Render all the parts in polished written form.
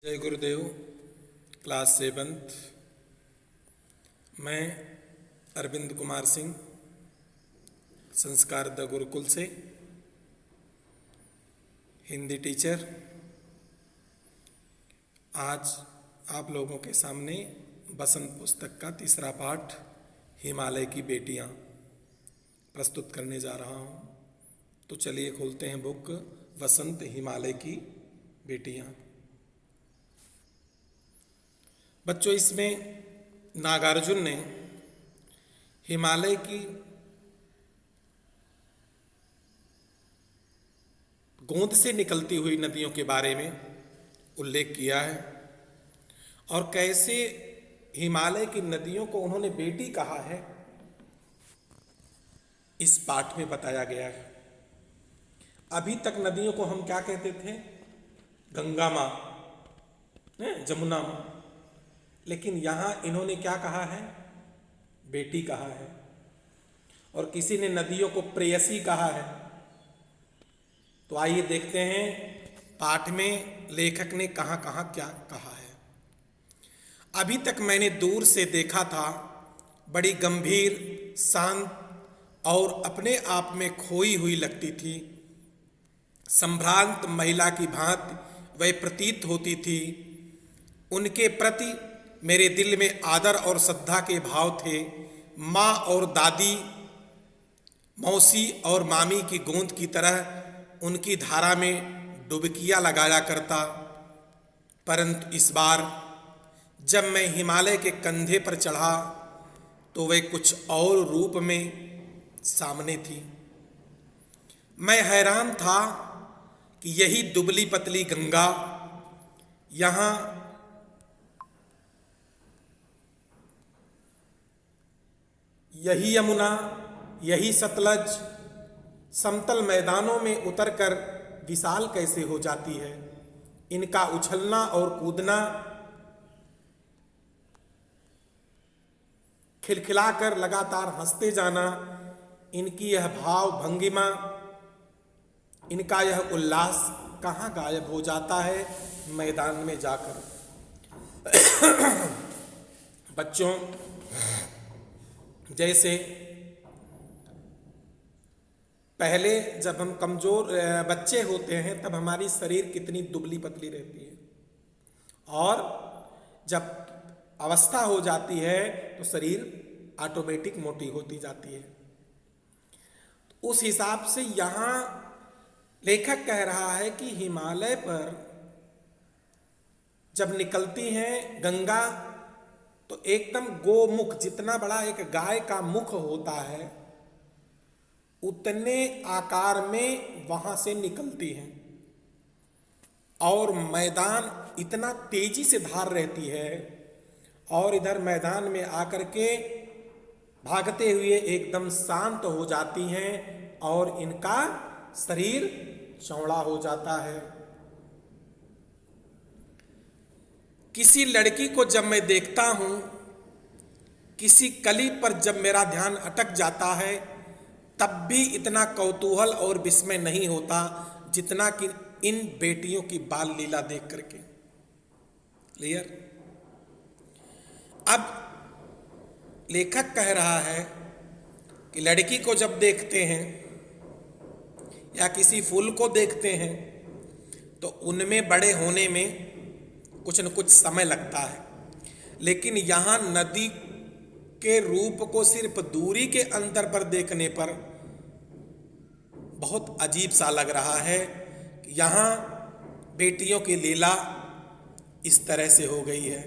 जय गुरुदेव। Class 7th। मैं अरविंद कुमार सिंह, संस्कार द गुरुकुल से हिंदी टीचर, आज आप लोगों के सामने बसंत पुस्तक का तीसरा पाठ हिमालय की बेटियां प्रस्तुत करने जा रहा हूं। तो चलिए खोलते हैं बुक वसंत हिमालय की बेटियां। बच्चों, इसमें नागार्जुन ने हिमालय की गोंद से निकलती हुई नदियों के बारे में उल्लेख किया है और कैसे हिमालय की नदियों को उन्होंने बेटी कहा है, इस पाठ में बताया गया है। अभी तक नदियों को हम क्या कहते थे? गंगा माँ, जमुना माँ। लेकिन यहां इन्होंने क्या कहा है? बेटी कहा है। और किसी ने नदियों को प्रेयसी कहा है। तो आइए देखते हैं पाठ में लेखक ने कहां कहां क्या कहा है। अभी तक मैंने दूर से देखा था, बड़ी गंभीर, शांत और अपने आप में खोई हुई लगती थी। संभ्रांत महिला की भांति वह प्रतीत होती थी। उनके प्रति मेरे दिल में आदर और श्रद्धा के भाव थे। माँ और दादी, मौसी और मामी की गोंद की तरह उनकी धारा में डुबकियां लगाया करता। परंतु इस बार जब मैं हिमालय के कंधे पर चढ़ा तो वे कुछ और रूप में सामने थी। मैं हैरान था कि यही दुबली पतली गंगा, यहाँ यही यमुना, यही सतलज समतल मैदानों में उतरकर विशाल कैसे हो जाती है। इनका उछलना और कूदना, खिलखिलाकर लगातार हंसते जाना, इनकी यह भाव भंगिमा, इनका यह उल्लास कहाँ गायब हो जाता है मैदान में जाकर। बच्चों, जैसे पहले जब हम कमजोर बच्चे होते हैं तब हमारी शरीर कितनी दुबली पतली रहती है, और जब अवस्था हो जाती है तो शरीर ऑटोमेटिक मोटी होती जाती है। उस हिसाब से यहाँ लेखक कह रहा है कि हिमालय पर जब निकलती हैं गंगा तो एकदम गोमुख, जितना बड़ा एक गाय का मुख होता है उतने आकार में वहां से निकलती हैं, और मैदान इतना तेजी से धार रहती है, और इधर मैदान में आकर के भागते हुए एकदम शांत हो जाती हैं और इनका शरीर चौड़ा हो जाता है। किसी लड़की को जब मैं देखता हूं, किसी कली पर जब मेरा ध्यान अटक जाता है, तब भी इतना कौतूहल और विस्मय नहीं होता जितना कि इन बेटियों की बाल लीला देख करके। क्लियर? अब लेखक कह रहा है कि लड़की को जब देखते हैं या किसी फूल को देखते हैं तो उनमें बड़े होने में कुछ न कुछ समय लगता है, लेकिन यहाँ नदी के रूप को सिर्फ दूरी के अंतर पर देखने पर बहुत अजीब सा लग रहा है कि यहाँ बेटियों की लीला इस तरह से हो गई है।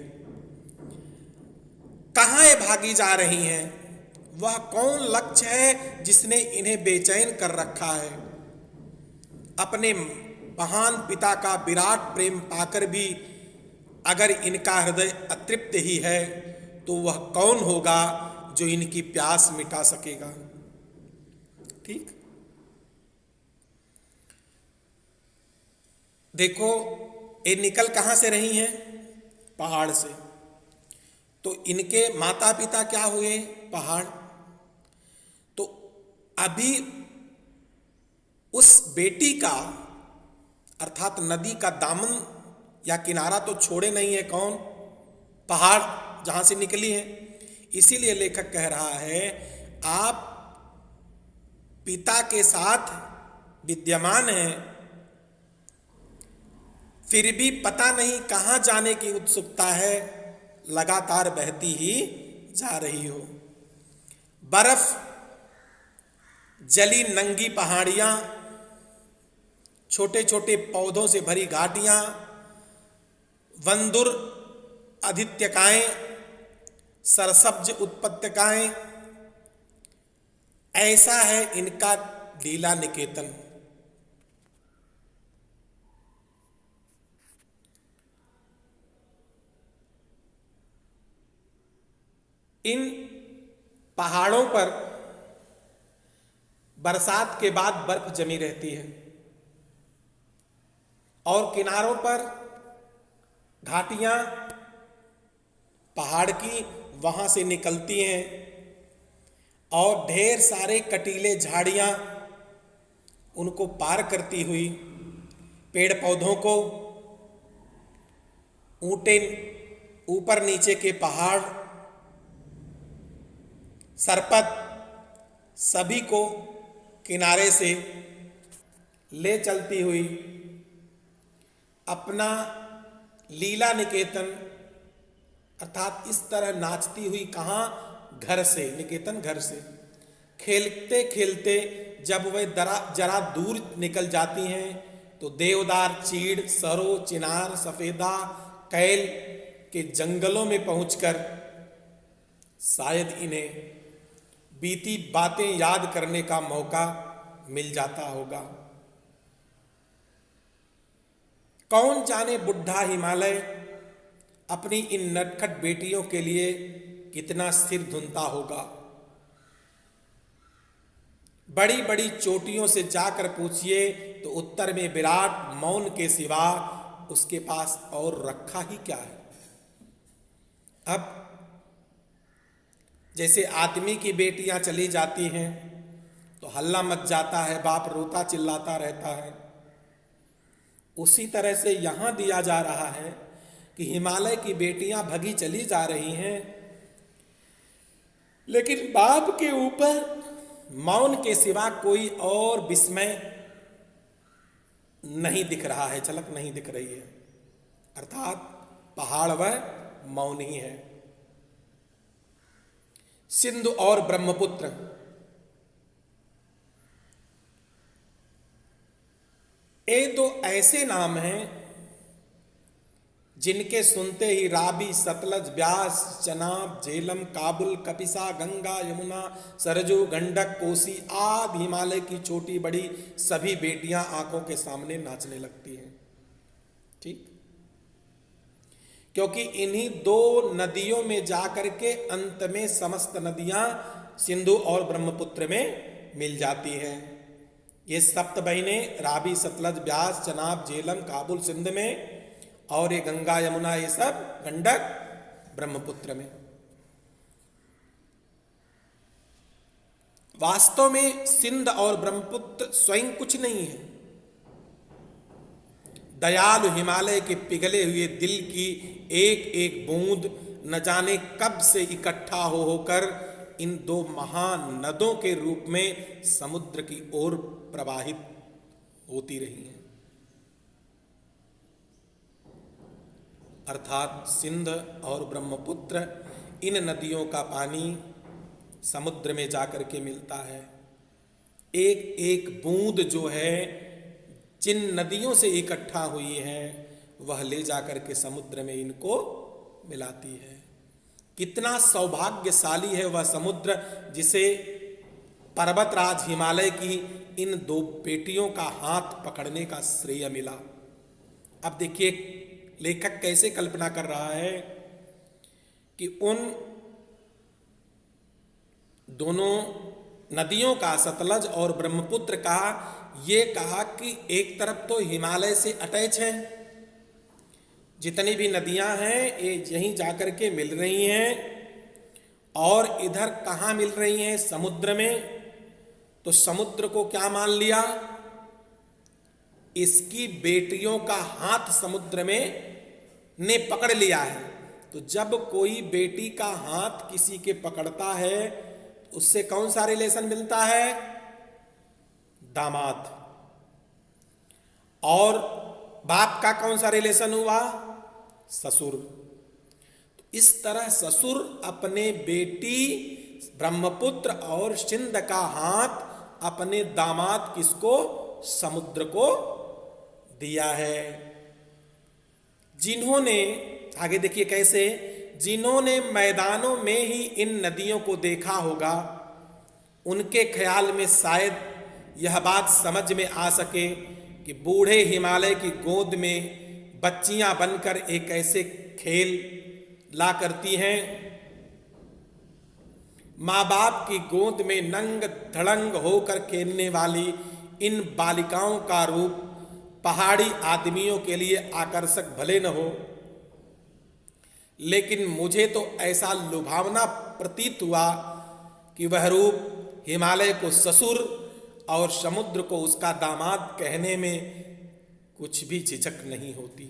कहाँ ये भागी जा रही हैं? वह कौन लक्ष्य है जिसने इन्हें बेचैन कर रखा है? अपने महान पिता का विराट प्रेम पाकर भी अगर इनका हृदय अतृप्त ही है तो वह कौन होगा जो इनकी प्यास मिटा सकेगा? ठीक? देखो, ये निकल कहां से रही हैं? पहाड़ से। तो इनके माता पिता क्या हुए? पहाड़। तो अभी उस बेटी का, अर्थात नदी का दामन या किनारा तो छोड़े नहीं है कौन? पहाड़ जहां से निकली है। इसीलिए लेखक कह रहा है आप पिता के साथ विद्यमान हैं, फिर भी पता नहीं कहां जाने की उत्सुकता है, लगातार बहती ही जा रही हो। बर्फ जली नंगी पहाड़ियां, छोटे छोटे पौधों से भरी घाटियां, वंदुर आदित्यकाएं, सरसब्ज उत्पत्तिकाएं, ऐसा है इनका लीला निकेतन। इन पहाड़ों पर बरसात के बाद बर्फ जमी रहती है और किनारों पर घाटियां पहाड़ की वहां से निकलती हैं और ढेर सारे कटीले झाड़ियां उनको पार करती हुई पेड़ पौधों को, ऊंटे ऊपर नीचे के पहाड़, सरपत, सभी को किनारे से ले चलती हुई अपना लीला निकेतन, अर्थात इस तरह नाचती हुई कहाँ? घर से, निकेतन घर से। खेलते खेलते जब वह जरा दूर निकल जाती हैं तो देवदार, चीड़, सरो, चिनार, सफेदा, कैल के जंगलों में पहुंचकर शायद इन्हें बीती बातें याद करने का मौका मिल जाता होगा। कौन जाने बुढ़ा हिमालय अपनी इन नटखट बेटियों के लिए कितना सिर धुनता होगा। बड़ी बड़ी चोटियों से जाकर पूछिए तो उत्तर में विराट मौन के सिवा उसके पास और रखा ही क्या है। अब जैसे आदमी की बेटियां चली जाती हैं तो हल्ला मच जाता है, बाप रोता चिल्लाता रहता है, उसी तरह से यहां दिया जा रहा है कि हिमालय की बेटियां भगी चली जा रही हैं, लेकिन बाप के ऊपर मौन के सिवा कोई और विस्मय नहीं दिख रहा है, झलक नहीं दिख रही है। अर्थात पहाड़ वह मौन ही है। सिंधु और ब्रह्मपुत्र, ये दो ऐसे नाम हैं जिनके सुनते ही राबी, सतलज, ब्यास, चनाब, झेलम, काबुल, कपिसा, गंगा, यमुना, सरजू, गंडक, कोसी आदि हिमालय की छोटी बड़ी सभी बेटियां आंखों के सामने नाचने लगती हैं। ठीक, क्योंकि इन्हीं दो नदियों में जाकर के अंत में समस्त नदियां सिंधु और ब्रह्मपुत्र में मिल जाती हैं। ये सप्त बहनें राबी, सतलज, ब्यास, चनाब, झेलम, काबुल सिंध में, और ये गंगा, यमुना, ये सब गंडक ब्रह्मपुत्र में। वास्तव में सिंध और ब्रह्मपुत्र स्वयं कुछ नहीं है। दयालु हिमालय के पिघले हुए दिल की एक एक बूंद न जाने कब से इकट्ठा होकर इन दो महानदों के रूप में समुद्र की ओर प्रवाहित होती रही हैं। अर्थात सिंध और ब्रह्मपुत्र, इन नदियों का पानी समुद्र में जाकर के मिलता है। एक एक बूंद जो है जिन नदियों से इकट्ठा हुई है वह ले जाकर के समुद्र में इनको मिलाती है। कितना सौभाग्यशाली है वह समुद्र जिसे पर्वतराज हिमालय की इन दो बेटियों का हाथ पकड़ने का श्रेय मिला। अब देखिए लेखक कैसे कल्पना कर रहा है कि उन दोनों नदियों का, सतलज और ब्रह्मपुत्र का, ये कहा कि एक तरफ तो हिमालय से अटैच है, जितनी भी नदियां हैं ये यहीं जाकर के मिल रही हैं, और इधर कहाँ मिल रही हैं? समुद्र में। तो समुद्र को क्या मान लिया? इसकी बेटियों का हाथ समुद्र में ने पकड़ लिया है। तो जब कोई बेटी का हाथ किसी के पकड़ता है तो उससे कौन सा रिलेशन मिलता है? दामाद। और बाप का कौन सा रिलेशन हुआ? ससुर। तो इस तरह ससुर अपने बेटी ब्रह्मपुत्र और सिंध का हाथ अपने दामाद किसको? समुद्र को दिया है। जिन्होंने, आगे देखिए कैसे, जिन्होंने मैदानों में ही इन नदियों को देखा होगा उनके ख्याल में शायद यह बात समझ में आ सके कि बूढ़े हिमालय की गोद में बच्चियां बनकर एक ऐसे खेल ला करती हैं। माँ बाप की गोद में नंग धड़ंग होकर खेलने वाली इन बालिकाओं का रूप पहाड़ी आदमियों के लिए आकर्षक भले न हो, लेकिन मुझे तो ऐसा लुभावना प्रतीत हुआ कि वह रूप हिमालय को ससुर और समुद्र को उसका दामाद कहने में कुछ भी झिझक नहीं होती।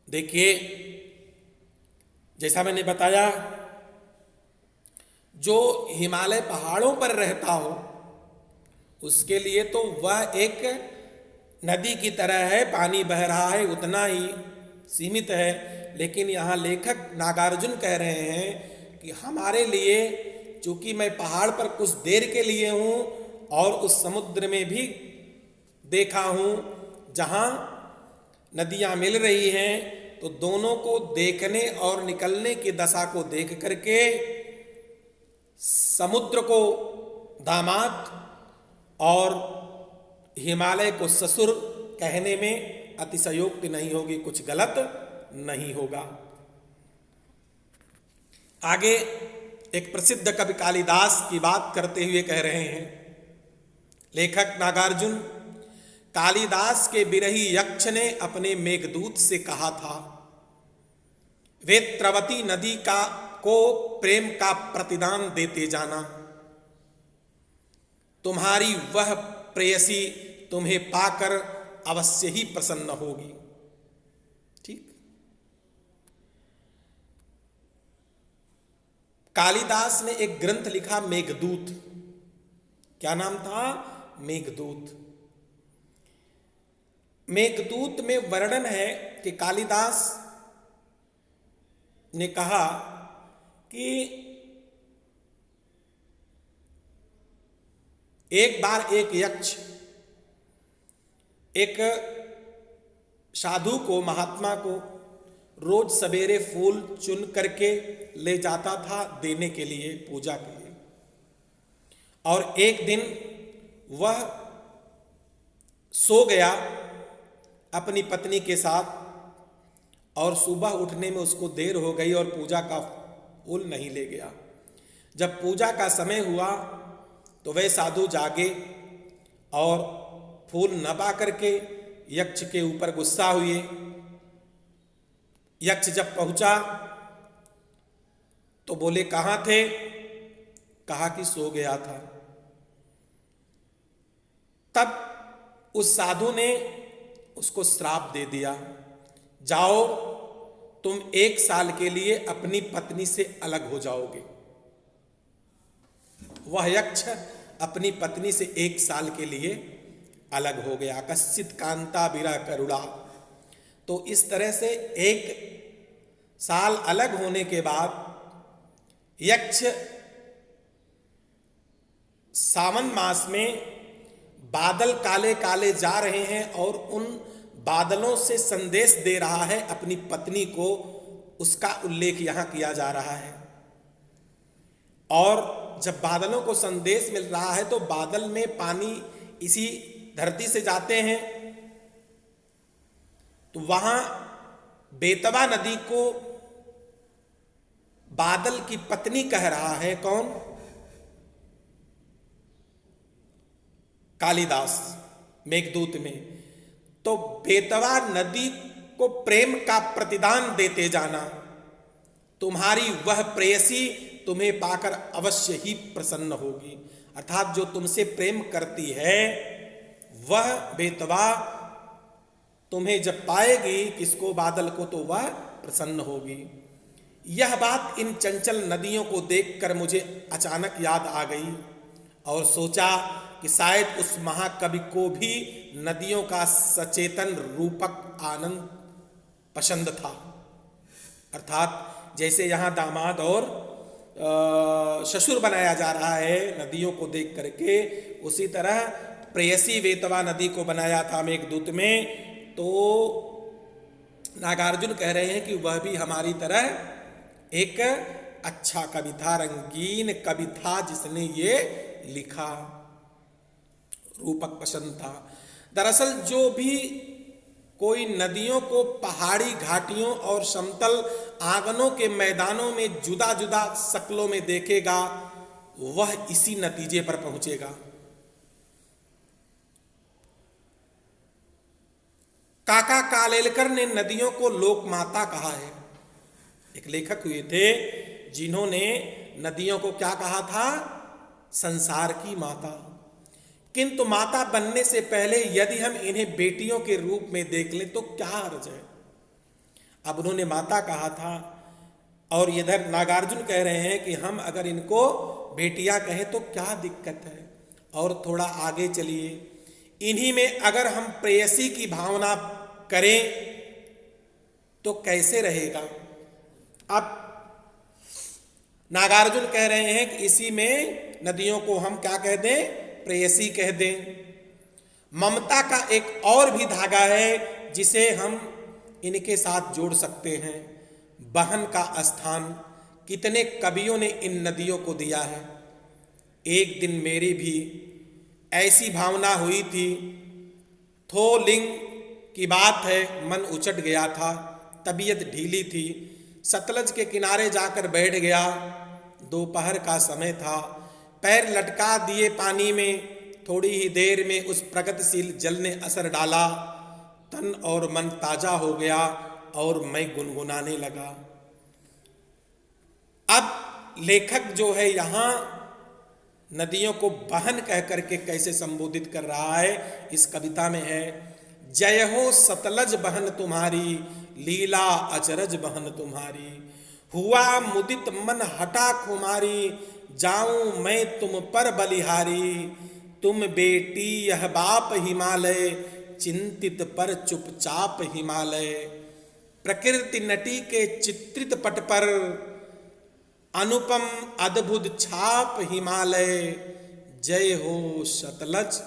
देखिए, जैसा मैंने बताया, जो हिमालय पहाड़ों पर रहता हो उसके लिए तो वह एक नदी की तरह है, पानी बह रहा है, उतना ही सीमित है। लेकिन यहाँ लेखक नागार्जुन कह रहे हैं कि हमारे लिए, चूंकि मैं पहाड़ पर कुछ देर के लिए हूँ और उस समुद्र में भी देखा हूँ जहाँ नदियाँ मिल रही हैं, तो दोनों को देखने और निकलने की दशा को देख करके समुद्र को दामाद और हिमालय को ससुर कहने में अतिशयोक्ति नहीं होगी, कुछ गलत नहीं होगा। आगे एक प्रसिद्ध कवि कालिदास की बात करते हुए कह रहे हैं लेखक नागार्जुन, कालिदास के बिरही यक्ष ने अपने मेघदूत से कहा था, वेत्रवती नदी को प्रेम का प्रतिदान देते जाना, तुम्हारी वह प्रेयसी तुम्हें पाकर अवश्य ही प्रसन्न होगी। ठीक। कालिदास ने एक ग्रंथ लिखा मेघदूत। क्या नाम था? मेघदूत। मेघदूत में वर्णन है कि कालिदास ने कहा कि एक बार एक यक्ष एक साधु को, महात्मा को रोज सवेरे फूल चुन करके ले जाता था देने के लिए, पूजा के लिए। और एक दिन वह सो गया अपनी पत्नी के साथ और सुबह उठने में उसको देर हो गई और पूजा का फूल नहीं ले गया। जब पूजा का समय हुआ तो वह साधु जागे और फूल न पा करके यक्ष के ऊपर गुस्सा हुए। यक्ष जब पहुंचा तो बोले, कहाँ थे? कहा कि सो गया था। तब उस साधु ने उसको श्राप दे दिया, जाओ तुम 1 साल के लिए अपनी पत्नी से अलग हो जाओगे। वह यक्ष अपनी पत्नी से 1 साल के लिए अलग हो गया। कश्चित कांता बिरा करुणा। तो इस तरह से 1 साल अलग होने के बाद यक्ष सावन मास में बादल काले काले जा रहे हैं और उन बादलों से संदेश दे रहा है अपनी पत्नी को, उसका उल्लेख यहां किया जा रहा है। और जब बादलों को संदेश मिल रहा है तो बादल में पानी इसी धरती से जाते हैं, तो वहां बेतवा नदी को बादल की पत्नी कह रहा है। कौन? कालिदास मेघदूत में। तो बेतवा नदी को प्रेम का प्रतिदान देते जाना, तुम्हारी वह प्रेयसी तुम्हें पाकर अवश्य ही प्रसन्न होगी। अर्थात जो तुमसे प्रेम करती है वह बेतवा तुम्हें जब पाएगी, किसको, बादल को, तो वह प्रसन्न होगी। यह बात इन चंचल नदियों को देखकर मुझे अचानक याद आ गई और सोचा कि शायद उस महाकवि को भी नदियों का सचेतन रूपक आनंद पसंद था। अर्थात जैसे यहाँ दामाद और ससुर बनाया जा रहा है नदियों को देख करके, उसी तरह प्रेयसी वेतवा नदी को बनाया था मेघदूत में। तो नागार्जुन कह रहे हैं कि वह भी हमारी तरह एक अच्छा कवि था, रंगीन कवि था, जिसने ये लिखा, रूपक पसंद था। दरअसल जो भी कोई नदियों को पहाड़ी घाटियों और समतल आंगनों के मैदानों में जुदा जुदा शक्लों में देखेगा, वह इसी नतीजे पर पहुंचेगा। काका कालेलकर ने नदियों को लोक माता कहा है। एक लेखक हुए थे जिन्होंने नदियों को क्या कहा था, संसार की माता। किंतु माता बनने से पहले यदि हम इन्हें बेटियों के रूप में देख लें तो क्या हर्ज है। अब उन्होंने माता कहा था और इधर नागार्जुन कह रहे हैं कि हम अगर इनको बेटियां कहें तो क्या दिक्कत है। और थोड़ा आगे चलिए, इन्हीं में अगर हम प्रेयसी की भावना करें तो कैसे रहेगा। अब नागार्जुन कह रहे हैं कि इसी में नदियों को हम क्या कह दें, प्रेयसी कह दें। ममता का एक और भी धागा है जिसे हम इनके साथ जोड़ सकते हैं, बहन का स्थान। कितने कवियों ने इन नदियों को दिया है। एक दिन मेरी भी ऐसी भावना हुई थी, थो लिंग की बात है, मन उचट गया था, तबीयत ढीली थी, सतलज के किनारे जाकर बैठ गया। दोपहर का समय था, पैर लटका दिए पानी में। थोड़ी ही देर में उस प्रगतिशील जल ने असर डाला, तन और मन ताजा हो गया और मैं गुनगुनाने लगा। अब लेखक जो है यहाँ नदियों को बहन कह करके कैसे संबोधित कर रहा है, इस कविता में है, जय हो सतलज बहन तुम्हारी, लीला अचरज बहन तुम्हारी। हुआ मुदित मन हटा खुमारी, जाऊं मैं तुम पर बलिहारी। तुम बेटी यह बाप हिमालय, चिंतित पर चुपचाप हिमालय। प्रकृति नटी के चित्रित पट पर, अनुपम अद्भुत छाप हिमालय। जय हो सतलज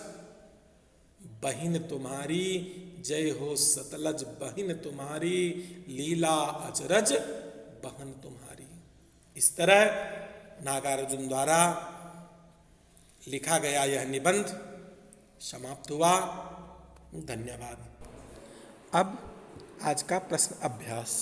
बहिन तुम्हारी, जय हो सतलज बहिन तुम्हारी, लीला अचरज बहन तुम्हारी। इस तरह नागार्जुन द्वारा लिखा गया यह निबंध समाप्त हुआ। धन्यवाद। अब आज का प्रश्न अभ्यास।